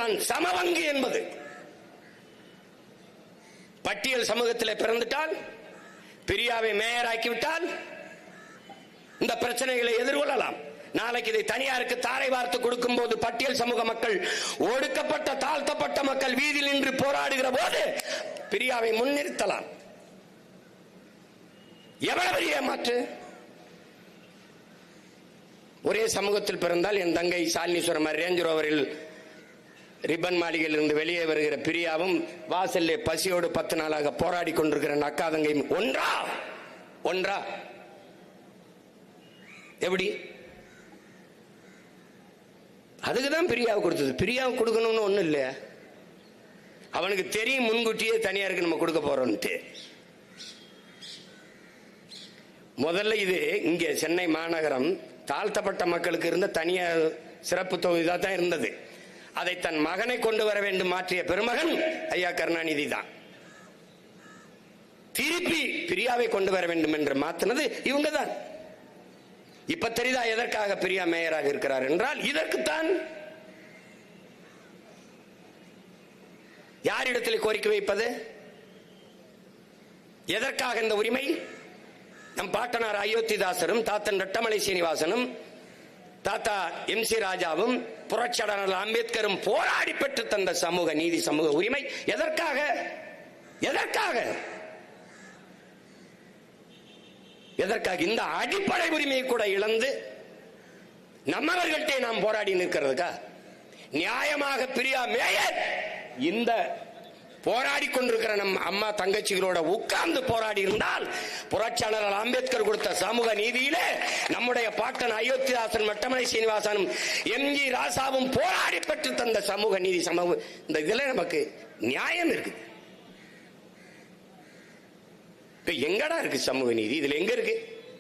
இதுதான் சமவங்கு என்பது. பட்டியல் சமூகத்தில் பிறந்துட்டால், பிரியாவை மேயர் ஆக்கிவிட்டால் இந்த பிரச்சனைகளை எதிர்கொள்ளலாம். நாளைக்கு இதை தனியாருக்கு தாரை வார்த்து கொடுக்கும் போது பட்டியல் சமூக மக்கள், ஒடுக்கப்பட்ட தாழ்த்தப்பட்ட மக்கள் வீதியில் நின்று போராடுகிற போது பிரியாவை முன்னிறுத்தலாம். எவ்வளவு பெரிய ஏமாற்று! ஒரே சமூகத்தில் பிறந்தால் என் தங்கை சாலினீஸ்வரம் ரேஞ்ச் ரோவரில் ரிப்பன் மாளிகையில் இருந்து வெளியே வருகிற பிரியாவும் வாசல்ல பசியோடு 10 நாளாக போராடி கொண்டிருக்கிற அக்கா தங்கையும் ஒன்றா ஒன்றா? எப்படி? அதுக்குதான் பிரியாவை கொடுத்தது. பிரியாவை கொடுக்கணும்னு ஒண்ணும் இல்ல, அவனுக்கு தெரியும் முன்கூட்டியே தனியாருக்கு நம்ம கொடுக்க போறோம்ட்டு. முதல்ல இது இங்கே சென்னை மாநகரம் தாழ்த்தப்பட்ட மக்களுக்கு இருந்த தனியார் சிறப்பு தொகுதியாக தான் இருந்தது. அதை தன் மகனை கொண்டு வர வேண்டும் மாற்றிய பெருமகன் ஐயா கருணாநிதி தான். திருப்பி பிரியாவை கொண்டு வர வேண்டும் என்று மாற்றினது இவங்க தான். இப்ப தெரியுதா எதற்காக பிரியா மேயராக இருக்கிறார் என்றால் இதற்குத்தான். யாரிடத்தில் கோரிக்கை வைப்பது? எதற்காக இந்த உரிமை? நம் பாட்டனார் அயோத்திதாசரும் தாத்தன் ரெட்டமலை சீனிவாசனும் தாத்தா MC ராஜாவும் புரட்சியாளர் அம்பேத்கரும் போராடி பெற்று தந்த சமூக நீதி, சமூக உரிமை. எதற்காக? எதற்காக? எதற்காக? இந்த அடிப்படை உரிமையை கூட இழந்து நம்மவர்கள்ட்டே நாம் போராடி நிற்கிறதுக்கா? நியாயமாக பிரியா மேயர் இந்த போராடி கொண்டிருக்கிற நம் அம்மா தங்கச்சிகளோட உட்கார்ந்து போராடி இருந்தால், புரட்சியாளர் அம்பேத்கர் கொடுத்த சமூக நீதியிலே நம்முடைய பாட்டன் அயோத்திதாசன் மட்டமலை சீனிவாசனும் MG ராசாவும் போராடி பெற்று தந்த சமூக நீதி, சமூக இந்த இதுல நமக்கு நியாயம் இருக்கு. இப்ப எங்கடா இருக்கு சமூக நீதி? இதுல எங்க இருக்கு?